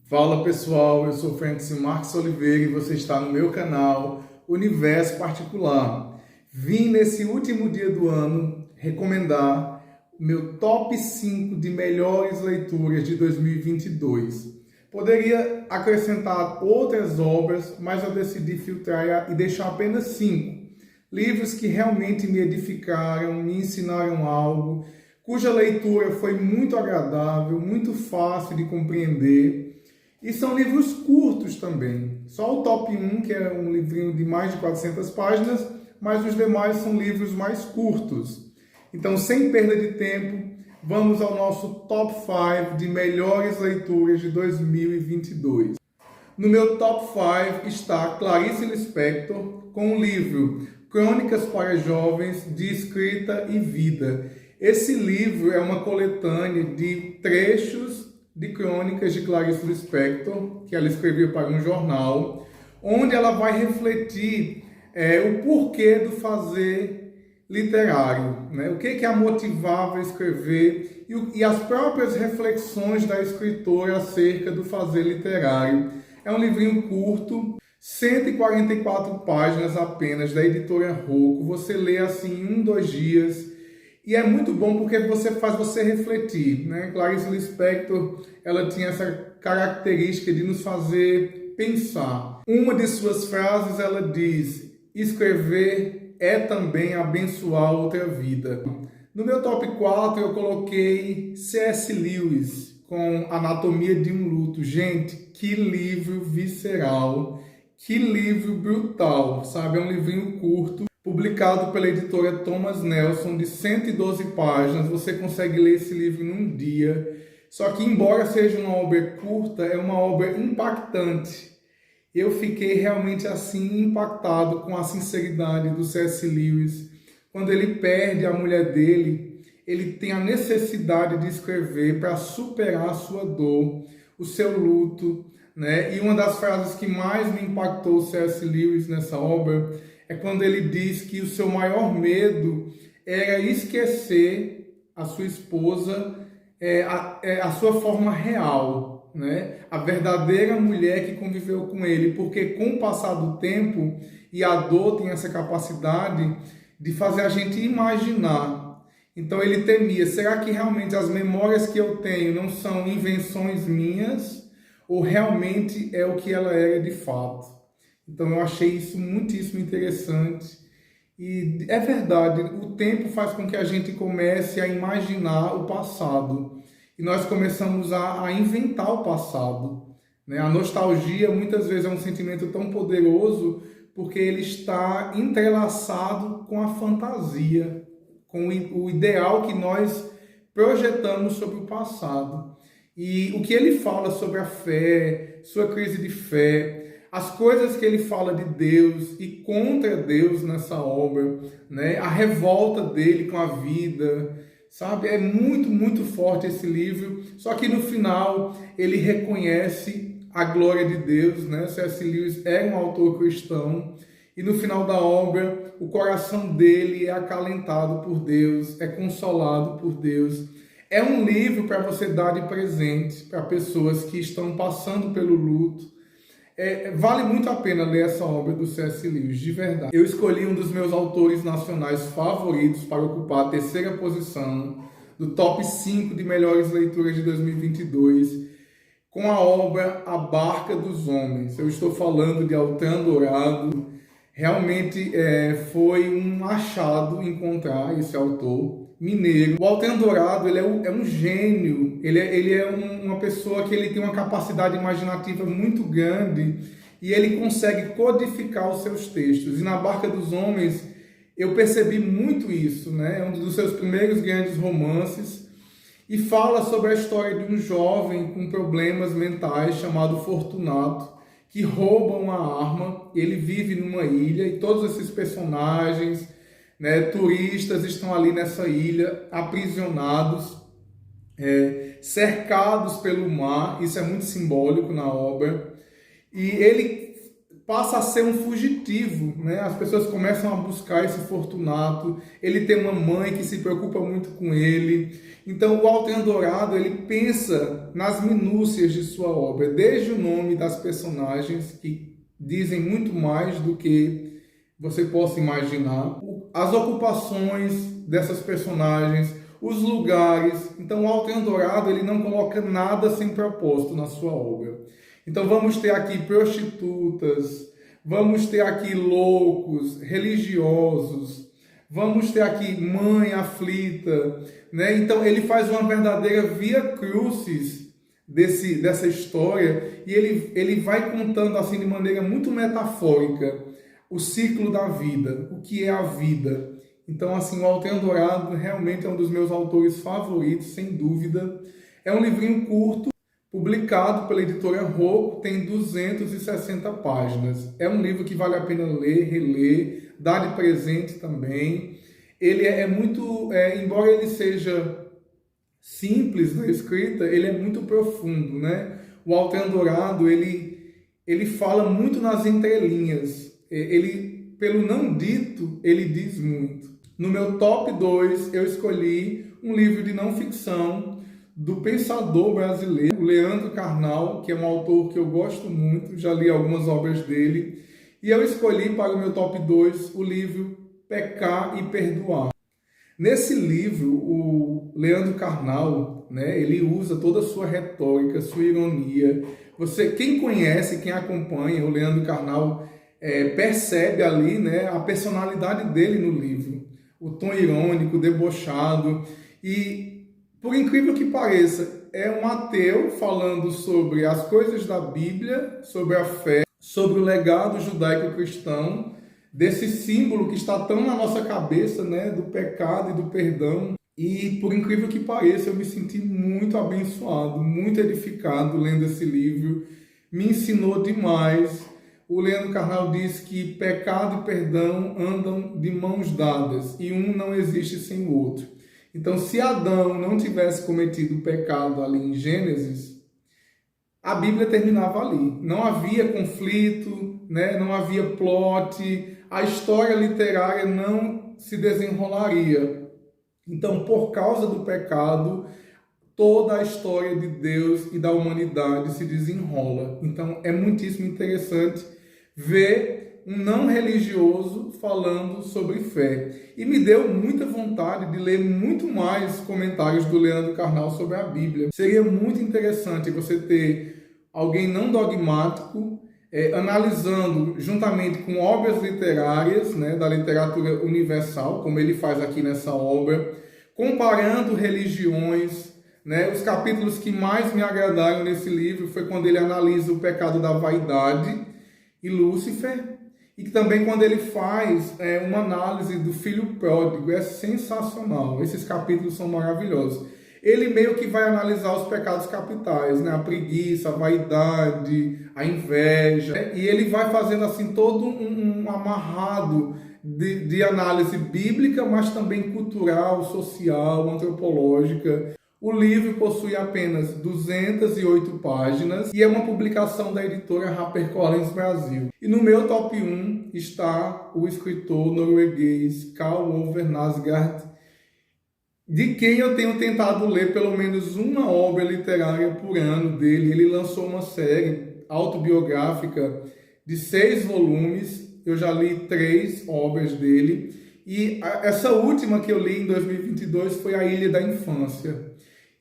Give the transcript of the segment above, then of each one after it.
Fala pessoal, eu sou Francis Marques Oliveira e você está no meu canal Universo Particular. Vim nesse último dia do ano recomendar o meu top 5 de melhores leituras de 2022. Poderia acrescentar outras obras, mas eu decidi filtrar e deixar apenas 5 livros que realmente me edificaram, me ensinaram algo, cuja leitura foi muito agradável, muito fácil de compreender. E são livros curtos também. Só o top 1, que é um livrinho de mais de 400 páginas, mas os demais são livros mais curtos. Então, sem perda de tempo, vamos ao nosso top 5 de melhores leituras de 2022. No meu top 5 está Clarice Lispector, com o livro Crônicas para Jovens de Escrita e Vida. Esse livro é uma coletânea de trechos de crônicas de Clarice Lispector, que ela escreveu para um jornal, onde ela vai refletir o porquê do fazer literário, né? O que a motivava a escrever e as próprias reflexões da escritora acerca do fazer literário. É um livrinho curto, 144 páginas apenas, da editora Rocco. Você lê assim em 2 dias. E é muito bom porque faz você refletir, né? Clarice Lispector, ela tinha essa característica de nos fazer pensar. Uma de suas frases, ela diz: escrever é também abençoar outra vida. No meu top 4, eu coloquei C.S. Lewis, com Anatomia de um Luto. Gente, que livro visceral, que livro brutal, sabe? É um livrinho curto, publicado pela editora Thomas Nelson, de 112 páginas. Você consegue ler esse livro num dia. Só que, embora seja uma obra curta, é uma obra impactante. Eu fiquei realmente assim impactado com a sinceridade do C.S. Lewis. Quando ele perde a mulher dele, ele tem a necessidade de escrever para superar a sua dor, o seu luto, né? E uma das frases que mais me impactou o C.S. Lewis nessa obra é quando ele diz que o seu maior medo era esquecer a sua esposa, a sua forma real, né? A verdadeira mulher que conviveu com ele, porque com o passar do tempo, e a dor tem essa capacidade de fazer a gente imaginar. Então ele temia, será que realmente as memórias que eu tenho não são invenções minhas, ou realmente é o que ela era de fato? Então eu achei isso muitíssimo interessante. E é verdade, o tempo faz com que a gente comece a imaginar o passado. E nós começamos a inventar o passado, né? A nostalgia muitas vezes é um sentimento tão poderoso porque ele está entrelaçado com a fantasia, com o ideal que nós projetamos sobre o passado. E o que ele fala sobre a fé, sua crise de fé, as coisas que ele fala de Deus e contra Deus nessa obra, né? A revolta dele com a vida, sabe? É muito, muito forte esse livro. Só que no final ele reconhece a glória de Deus, né? C.S. Lewis é um autor cristão e no final da obra o coração dele é acalentado por Deus, é consolado por Deus. É um livro para você dar de presente para pessoas que estão passando pelo luto. Vale muito a pena ler essa obra do C.S. Lewis, de verdade. Eu escolhi um dos meus autores nacionais favoritos para ocupar a 3ª posição do top 5 de melhores leituras de 2022, com a obra A Barca dos Homens. Eu estou falando de Altran Dourado. Realmente foi um achado encontrar esse autor mineiro. O Altran Dourado, ele é um gênio, ele é uma pessoa que ele tem uma capacidade imaginativa muito grande e ele consegue codificar os seus textos. E na Barca dos Homens eu percebi muito isso, né? É um dos seus primeiros grandes romances e fala sobre a história de um jovem com problemas mentais chamado Fortunato, que rouba uma arma. Ele vive numa ilha e todos esses personagens, né, turistas, estão ali nessa ilha, aprisionados, cercados pelo mar. Isso é muito simbólico na obra. E ele passa a ser um fugitivo, né? As pessoas começam a buscar esse Fortunato, ele tem uma mãe que se preocupa muito com ele. Então o Walter Andorado, ele pensa nas minúcias de sua obra, desde o nome das personagens, que dizem muito mais do que você possa imaginar, as ocupações dessas personagens, os lugares. Então o Walter Andorado, ele não coloca nada sem propósito na sua obra. Então vamos ter aqui prostitutas, vamos ter aqui loucos, religiosos, vamos ter aqui mãe aflita, né? Então ele faz uma verdadeira via crucis dessa história, e ele vai contando assim de maneira muito metafórica o ciclo da vida, o que é a vida. Então assim, o Walter Andorado realmente é um dos meus autores favoritos, sem dúvida. É um livrinho curto, publicado pela editora Rocco, tem 260 páginas. É um livro que vale a pena ler, reler, dar de presente também. Ele é muito, embora ele seja simples na escrita, ele é muito profundo, né? O Walter Andorado, ele fala muito nas entrelinhas. Ele, pelo não dito, ele diz muito. No meu top 2, eu escolhi um livro de não ficção, do pensador brasileiro, Leandro Carnal, que é um autor que eu gosto muito, já li algumas obras dele, e eu escolhi para o meu top 2 o livro Pecar e Perdoar. Nesse livro, o Leandro Carnal, né, ele usa toda a sua retórica, sua ironia. Quem conhece, quem acompanha o Leandro Carnal, percebe ali, né, a personalidade dele no livro, o tom irônico, debochado, e por incrível que pareça, é um ateu falando sobre as coisas da Bíblia, sobre a fé, sobre o legado judaico-cristão, desse símbolo que está tão na nossa cabeça, né, do pecado e do perdão. E por incrível que pareça, eu me senti muito abençoado, muito edificado lendo esse livro. Me ensinou demais. O Leandro Carnal diz que pecado e perdão andam de mãos dadas e um não existe sem o outro. Então, se Adão não tivesse cometido o pecado ali em Gênesis, a Bíblia terminava ali. Não havia conflito, né? Não havia plot, a história literária não se desenrolaria. Então, por causa do pecado, toda a história de Deus e da humanidade se desenrola. Então, é muitíssimo interessante ver um não religioso falando sobre fé. E me deu muita vontade de ler muito mais comentários do Leandro Carnal sobre a Bíblia. Seria muito interessante você ter alguém não dogmático, analisando juntamente com obras literárias, né, da literatura universal, como ele faz aqui nessa obra, comparando religiões, né? Os capítulos que mais me agradaram nesse livro foi quando ele analisa o pecado da vaidade e Lúcifer, e também quando ele faz uma análise do filho pródigo. É sensacional, esses capítulos são maravilhosos. Ele meio que vai analisar os pecados capitais, né? A preguiça, a vaidade, a inveja, né? E ele vai fazendo assim todo um amarrado de análise bíblica, mas também cultural, social, antropológica. O livro possui apenas 208 páginas e é uma publicação da editora HarperCollins Brasil. E no meu top 1 está o escritor norueguês Karl Ove Knausgaard, de quem eu tenho tentado ler pelo menos uma obra literária por ano dele. Ele lançou uma série autobiográfica de 6 volumes, eu já li 3 obras dele, e essa última que eu li em 2022 foi A Ilha da Infância.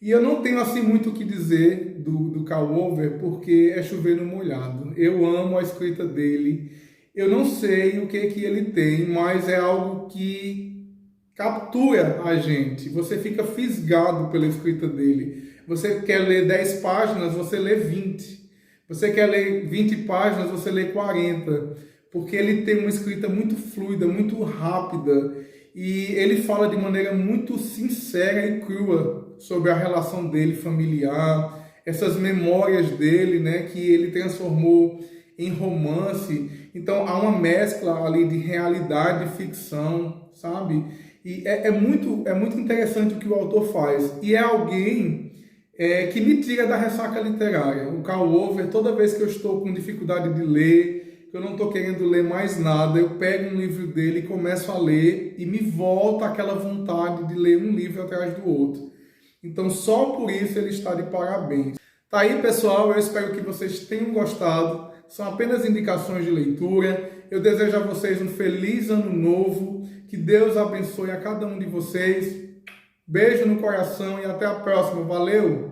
E eu não tenho assim muito o que dizer do Karl Ove, porque é chover no molhado. Eu amo a escrita dele, eu não sei o que ele tem, mas é algo que captura a gente. Você fica fisgado pela escrita dele. Você quer ler 10 páginas, você lê 20. Você quer ler 20 páginas, você lê 40. Porque ele tem uma escrita muito fluida, muito rápida. E ele fala de maneira muito sincera e crua sobre a relação dele familiar, essas memórias dele, né, que ele transformou em romance. Então há uma mescla ali de realidade e ficção, sabe? E é muito interessante o que o autor faz. E é alguém que me tira da ressaca literária. O Karl Ove, toda vez que eu estou com dificuldade de ler, que eu não estou querendo ler mais nada, eu pego um livro dele e começo a ler e me volta aquela vontade de ler um livro atrás do outro. Então, só por isso ele está de parabéns. Tá aí, pessoal, eu espero que vocês tenham gostado. São apenas indicações de leitura. Eu desejo a vocês um feliz ano novo. Que Deus abençoe a cada um de vocês. Beijo no coração e até a próxima. Valeu!